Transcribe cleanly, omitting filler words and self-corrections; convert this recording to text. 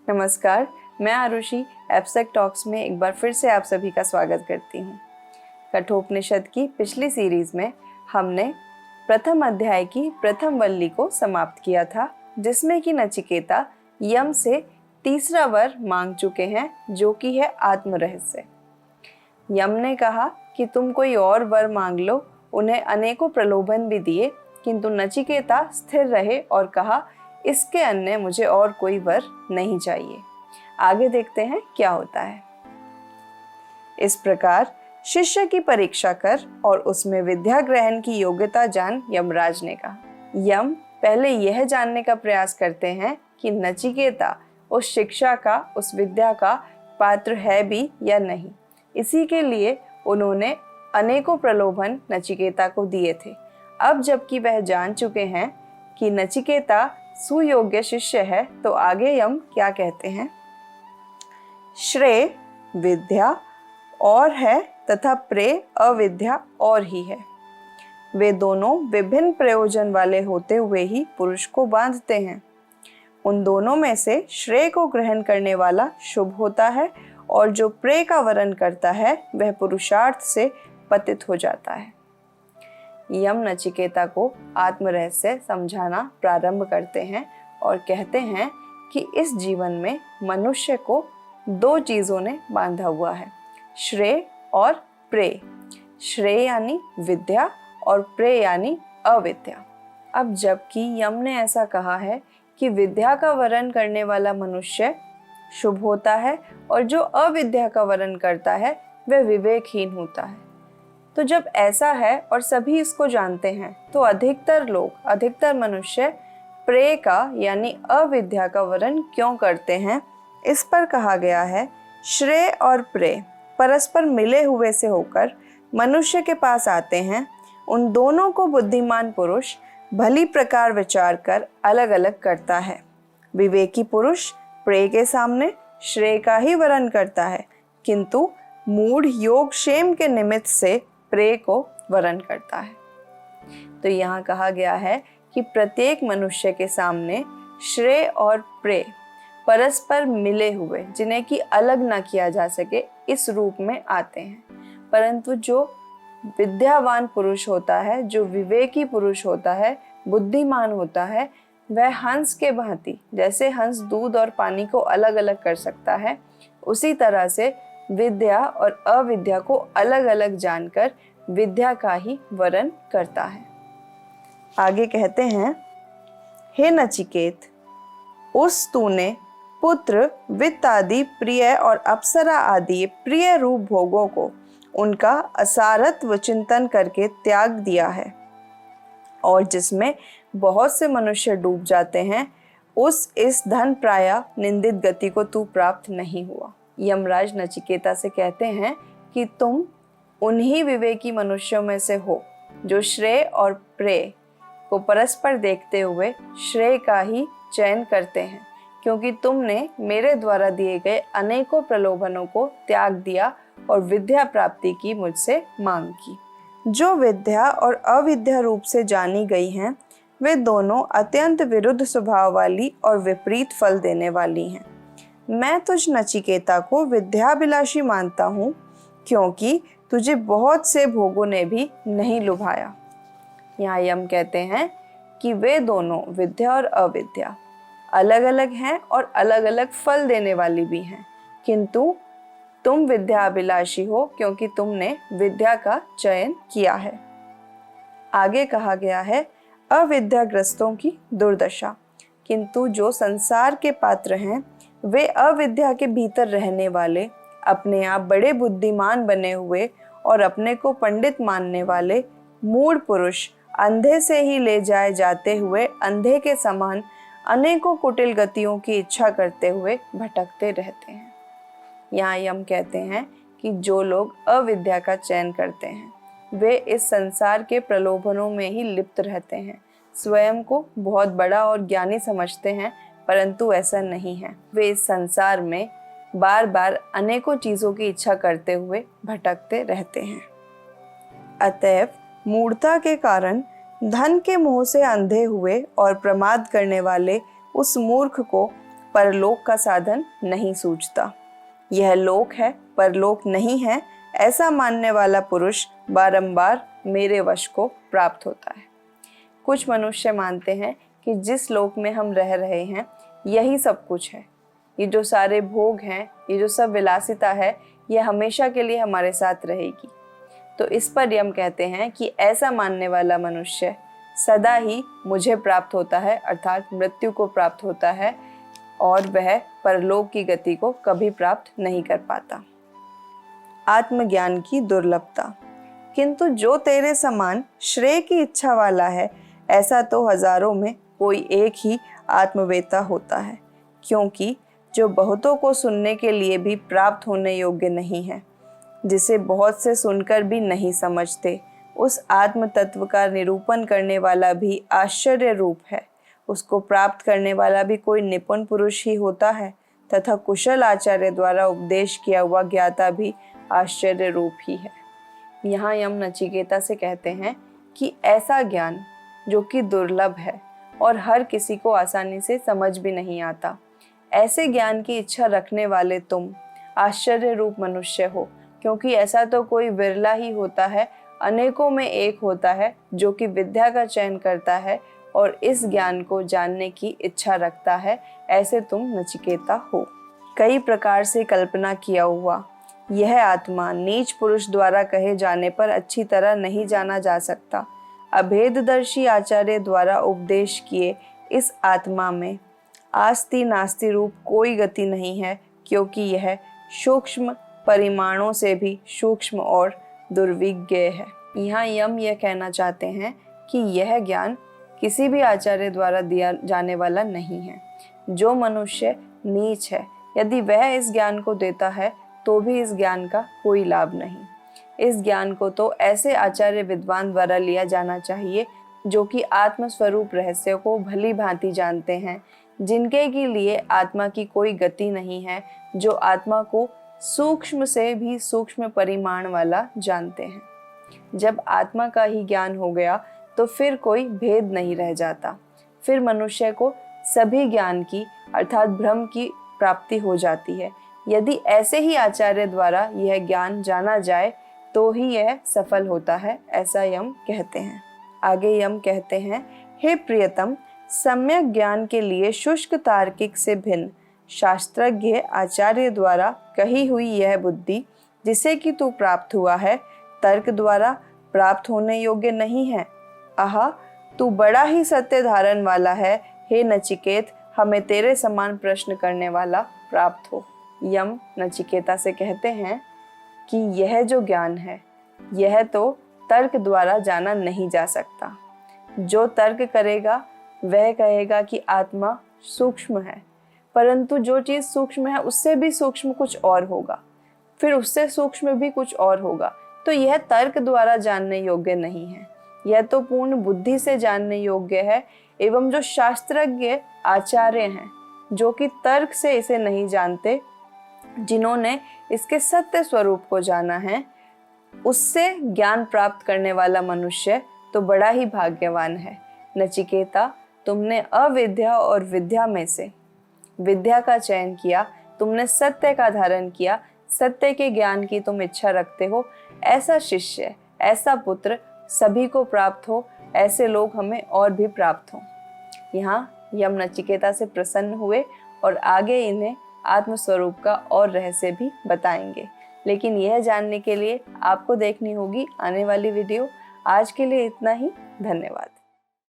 नमस्कार, मैं Arushi abstract talks में एक बार फिर से आप सभी का स्वागत करती हूँ। कठोपनिषद की पिछली सीरीज में हमने प्रथम अध्याय की प्रथम वल्ली को समाप्त किया था, जिसमें कि नचिकेता यम से तीसरा वर मांग चुके हैं, जो कि है आत्म रहस्य। यम ने कहा कि तुम कोई और वर मांग लो, उन्हें अनेकों प्रलोभन भी दिए, किंतु नचिकेता स्थिर रहे और कहा इसके अन्य मुझे और कोई वर नहीं चाहिए। आगे देखते हैं क्या होता है। इस प्रकार शिष्य की परीक्षा कर और उसमें विद्या ग्रहण की योग्यता जान, यमराज ने कहा। यम पहले यह जानने का प्रयास करते हैं कि नचिकेता उस शिक्षा का, उस विद्या का पात्र है भी या नहीं। इसी के लिए उन्होंने अनेकों प्रलोभन नचिकेता को दिए थे। अब जबकि वह जान चुके हैं कि नचिकेता सुयोग्य शिष्य है, तो आगे यम क्या कहते हैं। श्रेय विद्या और है तथा प्रेय अविद्या और ही है। वे दोनों विभिन्न प्रयोजन वाले होते हुए ही पुरुष को बांधते हैं। उन दोनों में से श्रेय को ग्रहण करने वाला शुभ होता है, और जो प्रेय का वरण करता है वह पुरुषार्थ से पतित हो जाता है। यम नचिकेता को आत्म रहस्य समझाना प्रारंभ करते हैं और कहते हैं कि इस जीवन में मनुष्य को दो चीजों ने बांधा हुआ है, श्रेय और प्रेय। श्रेय यानी विद्या और प्रेय यानी अविद्या। अब जबकि यम ने ऐसा कहा है कि विद्या का वरण करने वाला मनुष्य शुभ होता है और जो अविद्या का वरण करता है वह विवेकहीन होता है, तो जब ऐसा है और सभी इसको जानते हैं, तो अधिकतर मनुष्य प्रेय का यानी अविद्या का वरण क्यों करते हैं। इस पर कहा गया है, श्रेय और प्रेय परस्पर मिले हुए से होकर मनुष्य के पास आते हैं। उन दोनों को बुद्धिमान पुरुष भली प्रकार विचार कर अलग अलग करता है। विवेकी पुरुष प्रेय के सामने श्रेय का ही वरण करता है, किंतु मूढ़ योग क्षेम के निमित्त से प्रेय को वरण करता है। तो यहाँ कहा गया है कि प्रत्येक मनुष्य के सामने श्रेय और प्रेय परस्पर मिले हुए, जिन्हें कि अलग ना किया जा सके, इस रूप में आते हैं। परंतु जो विद्यावान पुरुष होता है, जो विवेकी पुरुष होता है, बुद्धिमान होता है, वह हंस के भांति, जैसे हंस दूध और पानी को अलग अलग कर सकता है, उसी तरह से विद्या और अविद्या को अलग अलग जानकर विद्या का ही वरण करता है। आगे कहते हैं, हे नचिकेत, उस तूने पुत्र, वित्त आदि प्रिय और अप्सरा आदि प्रिय रूप भोगों को उनका असारत्व चिंतन करके त्याग दिया है, और जिसमें बहुत से मनुष्य डूब जाते हैं, इस धन प्राय निंदित गति को तू प्राप्त नहीं हुआ। यमराज नचिकेता से कहते हैं कि तुम उन्हीं विवेकी मनुष्यों में से हो जो श्रेय और प्रेय को परस्पर देखते हुए श्रेय का ही चयन करते हैं, क्योंकि तुमने मेरे द्वारा दिए गए अनेकों प्रलोभनों को त्याग दिया और विद्या प्राप्ति की मुझसे मांग की। जो विद्या और अविद्या रूप से जानी गई हैं, वे दोनों अत्यंत विरुद्ध स्वभाव वाली और विपरीत फल देने वाली हैं। मैं तुझ नचिकेता को विद्याभिलाषी मानता हूँ, क्योंकि तुझे बहुत से भोगों ने भी नहीं लुभाया। यहाँ यम कहते हैं कि वे दोनों विद्या और अविद्या अलग अलग हैं और अलग अलग फल देने वाली भी हैं, किंतु तुम विद्याभिलाषी हो क्योंकि तुमने विद्या का चयन किया है। आगे कहा गया है, अविद्याग्रस्तों की दुर्दशा। किंतु जो संसार के पात्र हैं, वे अविद्या के भीतर रहने वाले, अपने आप बड़े बुद्धिमान बने हुए और अपने को पंडित मानने वाले मूढ़ पुरुष अंधे से ही ले जाए जाते हुए अंधे के समान अनेकों कुटिल गतियों की इच्छा करते हुए भटकते रहते हैं। यहाँ यम कहते हैं कि जो लोग अविद्या का चयन करते हैं, वे इस संसार के प्रलोभनों में ही लिप्त रहते हैं। स्वयं को बहुत बड़ा और ज्ञानी समझते हैं, परंतु ऐसा नहीं है। वे इस संसार में बार बार अनेकों चीज़ों की इच्छा करते हुए भटकते रहते हैं। अतएव मूढ़ता के कारण धन के मोह से अंधे हुए और प्रमाद करने वाले उस मूर्ख को परलोक का साधन नहीं सूझता। यह लोक है परलोक नहीं है, ऐसा मानने वाला पुरुष बारंबार मेरे वश को प्राप्त होता है। कुछ मनुष्य मानते हैं कि जिस लोक में हम रह रहे हैं यही सब कुछ है, ये जो सारे भोग हैं, ये जो सब विलासिता है, ये हमेशा के लिए हमारे साथ रहेगी। तो इस पर यम कहते हैं कि ऐसा मानने वाला मनुष्य सदा ही मुझे प्राप्त होता है, अर्थात मृत्यु को प्राप्त होता है, और वह परलोक की गति को कभी प्राप्त नहीं कर पाता। आत्मज्ञान की दुर्लभता। किंतु जो तेरे समान श्रेय की इच्छा वाला है, ऐसा तो हजारों में कोई एक ही आत्मवेता होता है, क्योंकि जो बहुतों को सुनने के लिए भी प्राप्त होने योग्य नहीं है, जिसे बहुत से सुनकर भी नहीं समझते, उस आत्म तत्व का निरूपण करने वाला भी आश्चर्य रूप है। उसको प्राप्त करने वाला भी कोई निपुण पुरुष ही होता है, तथा कुशल आचार्य द्वारा उपदेश किया हुआ ज्ञाता भी आश्चर्य रूप ही है। यहाँ यम नचिकेता से कहते हैं कि ऐसा ज्ञान जो कि दुर्लभ है और हर किसी को आसानी से समझ भी नहीं आता, ऐसे ज्ञान की इच्छा रखने वाले तुम आश्चर्य रूप मनुष्य हो, क्योंकि ऐसा तो कोई विरला ही होता है, अनेकों में एक होता है जो कि विद्या का चयन करता है और इस ज्ञान को जानने की इच्छा रखता है। ऐसे तुम नचिकेता हो। कई प्रकार से कल्पना किया हुआ यह आत्मा नीच पुरुष द्वारा कहे जाने पर अच्छी तरह नहीं जाना जा सकता। अभेददर्शी आचार्य द्वारा उपदेश किए इस आत्मा में आस्ति नास्ति रूप कोई गति नहीं है, क्योंकि यह सूक्ष्म परिमाणों से भी सूक्ष्म और दुर्विज्ञ है। यहाँ यम यह कहना चाहते हैं कि यह ज्ञान किसी भी आचार्य द्वारा दिया जाने वाला नहीं है। जो मनुष्य नीच है, यदि वह इस ज्ञान को देता है तो भी इस ज्ञान का कोई लाभ नहीं। इस ज्ञान को तो ऐसे आचार्य विद्वान द्वारा लिया जाना चाहिए जो कि आत्मस्वरूप रहस्य को भली भांति जानते हैं, जिनके के लिए आत्मा की कोई गति नहीं है, जो आत्मा को सूक्ष्म से भी सूक्ष्म परिमाण वाला जानते हैं। जब आत्मा का ही ज्ञान हो गया तो फिर कोई भेद नहीं रह जाता, फिर मनुष्य को सभी ज्ञान की अर्थात ब्रह्म की प्राप्ति हो जाती है। यदि ऐसे ही आचार्य द्वारा यह ज्ञान जाना जाए तो ही यह सफल होता है, ऐसा यम कहते हैं। आगे यम कहते हैं, हे प्रियतम, सम्यक ज्ञान के लिए शुष्क तार्किक से भिन्न शास्त्रज्ञ आचार्य द्वारा कही हुई यह बुद्धि जिसे कि तू प्राप्त हुआ है, तर्क द्वारा प्राप्त होने योग्य नहीं है। आहा, तू बड़ा ही सत्य धारण वाला है। हे नचिकेत, हमें तेरे समान प्रश्न करने वाला प्राप्त हो। यम नचिकेता से कहते हैं कि यह जो ज्ञान है यह तो तर्क द्वारा जाना नहीं जा सकता। जो तर्क करेगा वह कहेगा कि आत्मा सूक्ष्म है, परंतु जो चीज़ सूक्ष्म है उससे भी सूक्ष्म कुछ और होगा, फिर उससे सूक्ष्म भी कुछ और होगा। तो यह तर्क द्वारा जानने योग्य नहीं है, यह तो पूर्ण बुद्धि से जानने योग्य है। एवं जो शास्त्रज्ञ आचार्य हैं जो कि तर्क से इसे नहीं जानते, जिन्होंने इसके सत्य स्वरूप को जाना है, उससे ज्ञान प्राप्त करने वाला मनुष्य तो बड़ा ही भाग्यवान है। नचिकेता, तुमने अविद्या और विद्या में से विद्या का चयन किया, तुमने सत्य का धारण किया, सत्य के ज्ञान की तुम इच्छा रखते हो। ऐसा शिष्य, ऐसा पुत्र सभी को प्राप्त हो, ऐसे लोग हमें और भी प्राप्त हों। यहाँ यम नचिकेता से प्रसन्न हुए और आगे इन्हें आत्मस्वरूप का और रहस्य भी बताएंगे, लेकिन यह जानने के लिए आपको देखनी होगी आने वाली वीडियो। आज के लिए इतना ही, धन्यवाद।